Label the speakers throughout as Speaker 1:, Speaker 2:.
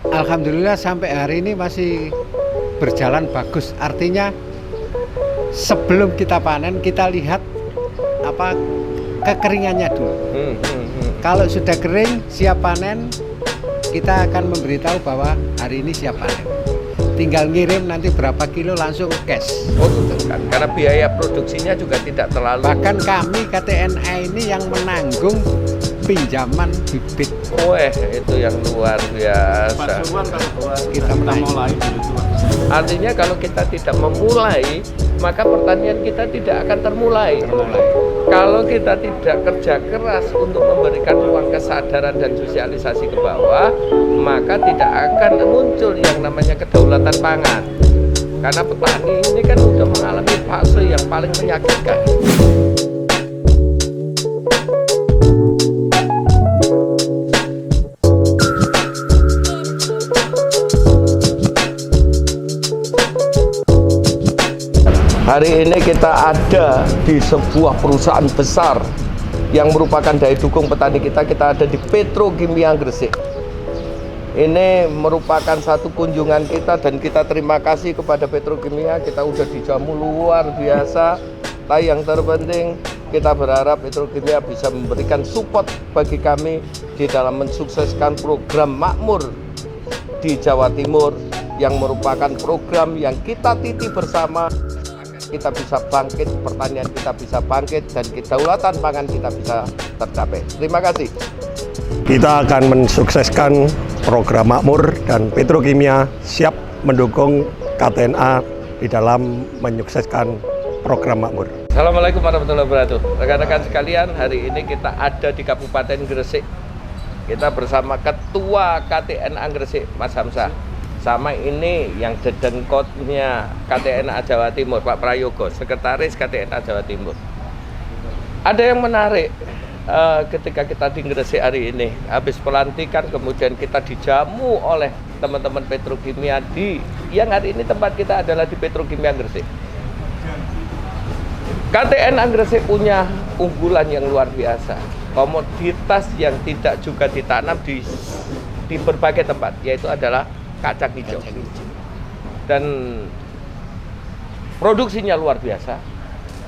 Speaker 1: Alhamdulillah sampai hari ini masih berjalan bagus. Artinya sebelum kita panen kita lihat apa kekeringannya dulu. Kalau sudah kering siap panen, kita akan memberitahu bahwa hari ini siap panen. Tinggal ngirim nanti berapa kilo langsung cash.
Speaker 2: Oh gitu kan, karena biaya produksinya juga tidak terlalu.
Speaker 1: Bahkan kami KTNA ini yang menanggung pinjaman bibit.
Speaker 2: Weh, itu yang luar biasa.
Speaker 1: Kita mulai.
Speaker 2: Artinya kalau kita tidak memulai, maka pertanian kita tidak akan termulai. Kalau kita tidak kerja keras untuk memberikan ruang kesadaran dan sosialisasi ke bawah, maka tidak akan muncul yang namanya kedaulatan pangan. Karena petani ini kan sudah mengalami fase yang paling menyakitkan. Hari ini kita ada di sebuah perusahaan besar yang merupakan daya dukung petani kita. Kita ada di Petrokimia Gresik. Ini merupakan satu kunjungan kita dan kita terima kasih kepada Petrokimia. Kita udah dijamu luar biasa. Tapi yang terpenting kita berharap Petrokimia bisa memberikan support bagi kami di dalam mensukseskan program Makmur di Jawa Timur yang merupakan program yang kita titi bersama. Kita bisa bangkit, pertanian kita bisa bangkit, dan kedaulatan pangan kita bisa tercapai. Terima kasih.
Speaker 3: Kita akan mensukseskan program Makmur dan Petrokimia siap mendukung KTNA di dalam menyukseskan program Makmur.
Speaker 2: Assalamualaikum warahmatullahi wabarakatuh. Rekan-rekan sekalian, hari ini kita ada di Kabupaten Gresik. Kita bersama Ketua KTNA Gresik, Mas Hamzah. Sama ini yang dedengkotnya KTNA Jawa Timur, Pak Prayogo, Sekretaris KTNA Jawa Timur. Ada yang menarik ketika kita di Gresik hari ini, habis pelantikan kemudian kita dijamu oleh teman-teman Petrokimia yang hari ini tempat kita adalah di Petrokimia Gresik. KTNA Gresik punya unggulan yang luar biasa, komoditas yang tidak juga ditanam di berbagai tempat, yaitu adalah kacang hijau. Dan produksinya luar biasa,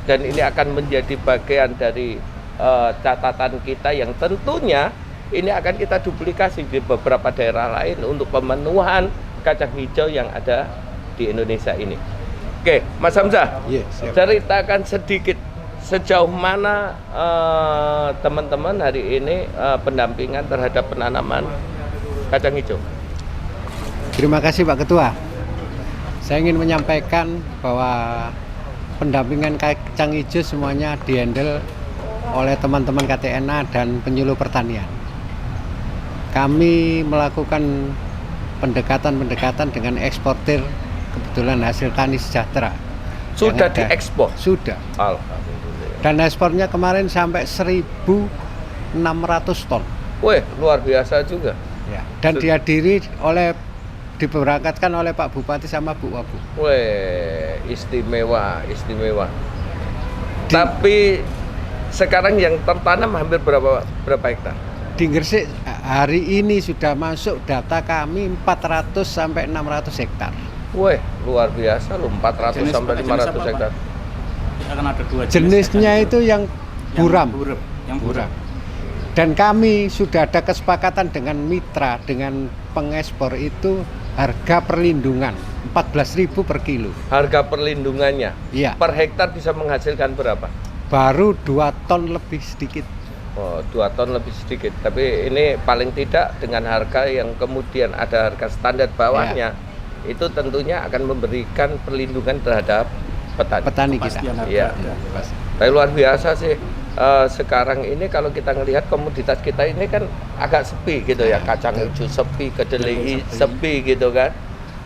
Speaker 2: dan ini akan menjadi bagian dari catatan kita yang tentunya ini akan kita duplikasi di beberapa daerah lain untuk pemenuhan kacang hijau yang ada di Indonesia ini. Oke, Mas Hamzah, ceritakan sedikit sejauh mana teman-teman hari ini pendampingan terhadap penanaman kacang hijau.
Speaker 1: Terima kasih Pak Ketua. Saya ingin menyampaikan bahwa pendampingan kacang hijau semuanya dihandle oleh teman-teman KTNA dan penyuluh pertanian. Kami melakukan pendekatan dengan eksportir kebetulan hasil tani sejahtera.
Speaker 2: Sudah diekspor?
Speaker 1: Sudah.
Speaker 2: Alhamdulillah.
Speaker 1: Dan ekspornya kemarin sampai 1.600 ton.
Speaker 2: Wih, luar biasa juga.
Speaker 1: Ya. Dan diberangkatkan oleh Pak Bupati sama Bu Wabu.
Speaker 2: Wih, istimewa. Tapi sekarang yang tertanam hampir berapa hektar?
Speaker 1: Di Gresik hari ini sudah masuk data kami 400 sampai 600 hektar.
Speaker 2: Wih, luar biasa loh, 400 sampai 500 hektar.
Speaker 4: Akan ada dua
Speaker 1: jenisnya itu yang buram.
Speaker 4: Yang buram.
Speaker 1: Dan kami sudah ada kesepakatan dengan mitra, dengan pengekspor itu harga perlindungan 14.000 per kilo.
Speaker 2: Harga perlindungannya?
Speaker 1: Iya.
Speaker 2: Per hektar bisa menghasilkan berapa?
Speaker 1: Baru 2 ton lebih sedikit.
Speaker 2: Oh, 2 ton lebih sedikit. Tapi ini paling tidak dengan harga yang kemudian ada harga standar bawahnya, itu tentunya akan memberikan perlindungan terhadap petani
Speaker 1: kita.
Speaker 2: Iya. Tapi luar biasa sih. Sekarang ini kalau kita ngelihat komoditas kita ini kan agak sepi gitu ya, kacang hijau sepi, kedelai sepi gitu kan.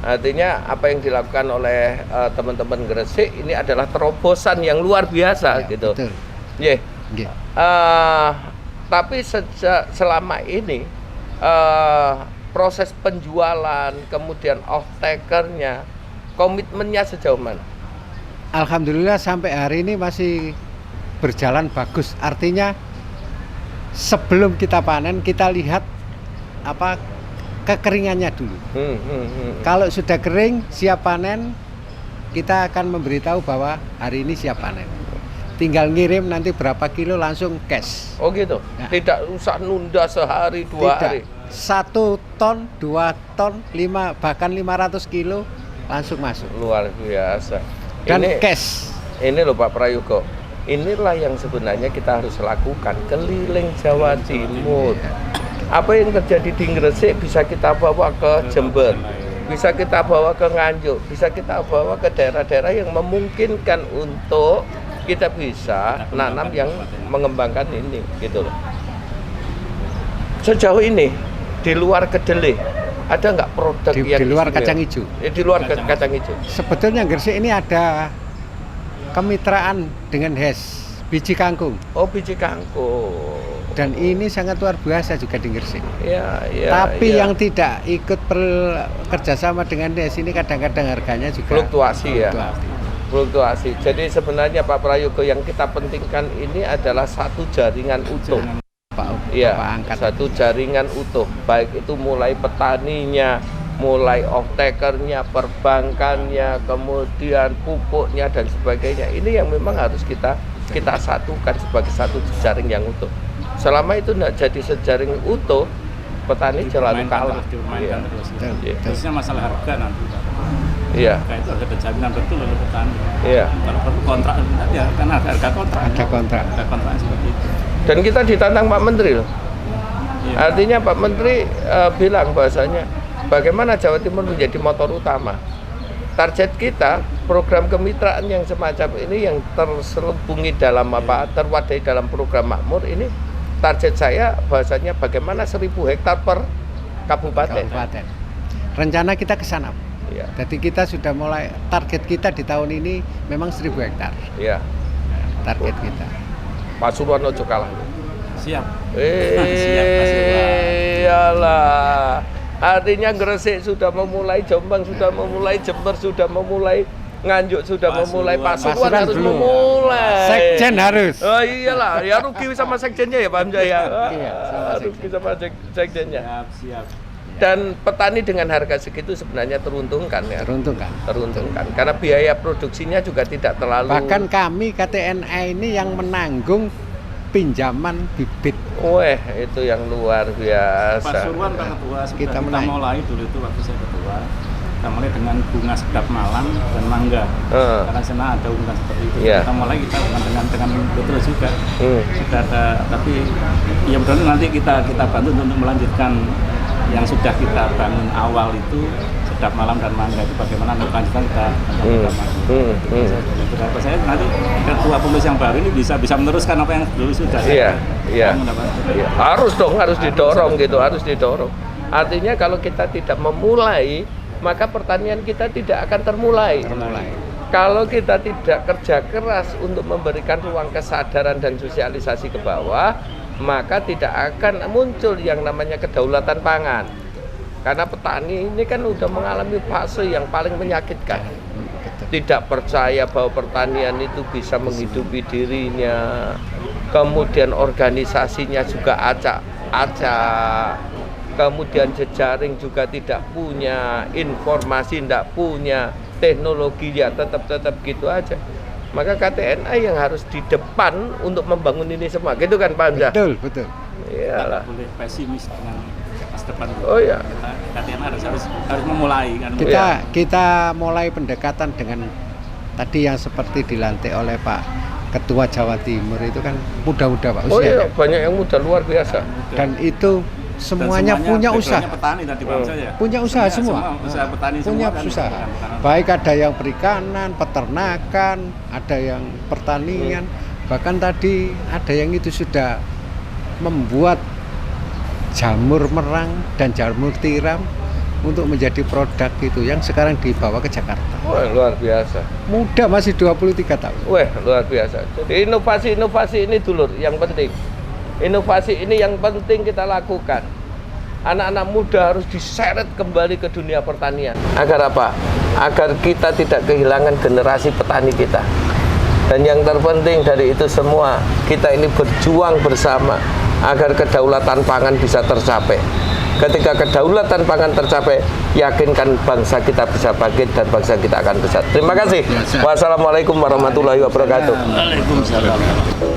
Speaker 2: Artinya apa yang dilakukan oleh teman-teman Gresik ini adalah terobosan yang luar biasa gitu.
Speaker 1: Betul.
Speaker 2: Yeah. Tapi selama ini proses penjualan kemudian off-takernya, komitmennya sejauh mana?
Speaker 1: Alhamdulillah sampai hari ini masih berjalan bagus. Artinya sebelum kita panen kita lihat apa kekeringannya dulu. Kalau sudah kering, siap panen, kita akan memberitahu bahwa hari ini siap panen. Tinggal ngirim nanti berapa kilo langsung cash.
Speaker 2: Oh gitu.
Speaker 1: Nah.
Speaker 2: Tidak usah nunda sehari 2 hari.
Speaker 1: 1 ton, 2 ton, 5 bahkan 500 kilo langsung masuk.
Speaker 2: Luar biasa.
Speaker 1: Dan
Speaker 2: ini
Speaker 1: cash.
Speaker 2: Ini loh Pak Prayogo. Inilah yang sebenarnya kita harus lakukan, keliling Jawa Timur. Apa yang terjadi di Gresik bisa kita bawa ke Jember, bisa kita bawa ke Nganjuk, bisa kita bawa ke daerah-daerah yang memungkinkan untuk kita bisa nanam yang mengembangkan ini, gitu loh. Sejauh ini di luar kedelai ada nggak produk
Speaker 1: Di
Speaker 2: yang
Speaker 1: luar
Speaker 2: istimewa?
Speaker 1: kacang hijau.
Speaker 2: Di luar kacang hijau.
Speaker 1: Sebetulnya Gresik ini ada kemitraan dengan HES, biji kangkung.
Speaker 2: Oh, biji kangkung.
Speaker 1: Dan ini sangat luar biasa juga di Gresik.
Speaker 2: Ya,
Speaker 1: Tapi
Speaker 2: ya.
Speaker 1: yang tidak ikut kerjasama dengan HES ini kadang-kadang harganya juga
Speaker 2: Fluktuasi ya. Fluktuasi. Jadi sebenarnya Pak Prayogo yang kita pentingkan ini adalah satu jaringan utuh. Iya, satu jaringan utuh. Baik itu mulai petaninya, mulai off-takernya, perbankannya, kemudian pupuknya dan sebagainya. Ini yang memang harus kita satukan sebagai satu jaring yang utuh. Selama itu tidak jadi sejaring utuh, petani selalu kalah.
Speaker 4: Dimainkan terus. Khususnya masalah harga nanti.
Speaker 2: Iya.
Speaker 4: Harga itu harga jaminan betul oleh petani.
Speaker 2: Iya.
Speaker 4: Kalau perlu kontrak ya kan harga kontrak.
Speaker 1: Ada kontrak.
Speaker 4: Harga kontrak seperti itu.
Speaker 2: Dan kita ditantang Pak Menteri loh.
Speaker 4: Iya.
Speaker 2: Artinya Pak Menteri bilang bahasanya bagaimana Jawa Timur menjadi motor utama. Target kita program kemitraan yang semacam ini yang terselubungi dalam terwadai dalam program Makmur ini, target saya bahasanya bagaimana 1.000 hektar per kabupaten.
Speaker 1: Rencana kita ke sana.
Speaker 2: Ya.
Speaker 1: Jadi kita sudah mulai, target kita di tahun ini memang 1.000 hektar.
Speaker 2: Ya.
Speaker 1: Target kita.
Speaker 2: Pasuruan ojo kalah.
Speaker 4: Siap.
Speaker 2: Siap Pasuruan. Iyalah. Artinya Gresik sudah memulai, Jombang sudah memulai, Jember sudah memulai, Nganjuk sudah memulai, Pasuruan harus
Speaker 1: belum.
Speaker 2: memulai.
Speaker 1: Sekjen harus.
Speaker 2: Oh iyalah, ya rugi sama sekjennya ya Pak Hamzah ya.
Speaker 1: Iya, sama
Speaker 2: Rugi sama sekjennya.
Speaker 4: Siap.
Speaker 2: Dan petani dengan harga segitu sebenarnya teruntungkan ya. Teruntungkan. Karena biaya produksinya juga tidak terlalu.
Speaker 1: Bahkan kami KTNA ini yang menanggung pinjaman bibit.
Speaker 2: Weh, itu yang luar biasa.
Speaker 4: Pasuruan Pak Ketua sudah
Speaker 1: Kita
Speaker 4: kita mulai dulu itu waktu saya ketua. Kita mulai dengan bunga sedap malam dan mangga. Karena sana ada unggulan seperti itu.
Speaker 2: Yeah.
Speaker 4: Kita mulai dengan betul juga. Sudah ada, tapi ya mudah-mudahan nanti kita bantu untuk melanjutkan yang sudah kita bangun awal itu sedap malam dan mangga itu bagaimana melanjutkan kita. Saya nanti ketua pengurus yang baru ini bisa meneruskan apa yang dulu sudah.
Speaker 2: Iya. Harus didorong gitu, harus didorong. Artinya kalau kita tidak memulai, maka pertanian kita tidak akan termulai. Kalau kita tidak kerja keras untuk memberikan ruang kesadaran dan sosialisasi ke bawah, maka tidak akan muncul yang namanya kedaulatan pangan. Karena petani ini kan udah mengalami fase yang paling menyakitkan. Tidak percaya bahwa pertanian itu bisa menghidupi dirinya. Kemudian organisasinya juga acak-acak. Kemudian jejaring juga tidak punya, informasi tidak punya, teknologi ya tetap gitu aja. Maka KTNA yang harus di depan untuk membangun ini semua, gitu kan Pak Hamzah?
Speaker 1: Betul.
Speaker 4: Iyalah. Kita boleh pesimis dengan masa depan.
Speaker 2: Oh iya.
Speaker 4: KTNA harus memulai kan.
Speaker 1: Kita mulai pendekatan dengan tadi yang seperti dilantik oleh Pak Ketua Jawa Timur itu kan muda-muda Pak usianya.
Speaker 2: Oh iya, banyak yang muda luar biasa.
Speaker 1: Dan itu semuanya punya usaha.
Speaker 4: Petani tadi saya.
Speaker 1: Punya usaha semua.
Speaker 4: Usaha petani
Speaker 1: punya
Speaker 4: semua
Speaker 1: usaha.
Speaker 4: Kan.
Speaker 1: Baik ada yang perikanan, peternakan, ada yang pertanian, bahkan tadi ada yang itu sudah membuat jamur merang dan jamur tiram untuk menjadi produk itu yang sekarang dibawa ke Jakarta.
Speaker 2: Wah, luar biasa.
Speaker 1: Muda masih 23 tahun.
Speaker 2: Wah, luar biasa. Jadi inovasi ini dulur yang penting. Inovasi ini yang penting kita lakukan. Anak-anak muda harus diseret kembali ke dunia pertanian. Agar apa? Agar kita tidak kehilangan generasi petani kita. Dan yang terpenting dari itu semua, kita ini berjuang bersama agar kedaulatan pangan bisa tercapai. Ketika kedaulatan pangan tercapai, yakinkan bangsa kita bisa bangkit dan bangsa kita akan besar. Terima kasih. Wassalamualaikum warahmatullahi wabarakatuh.
Speaker 4: Waalaikumsalam.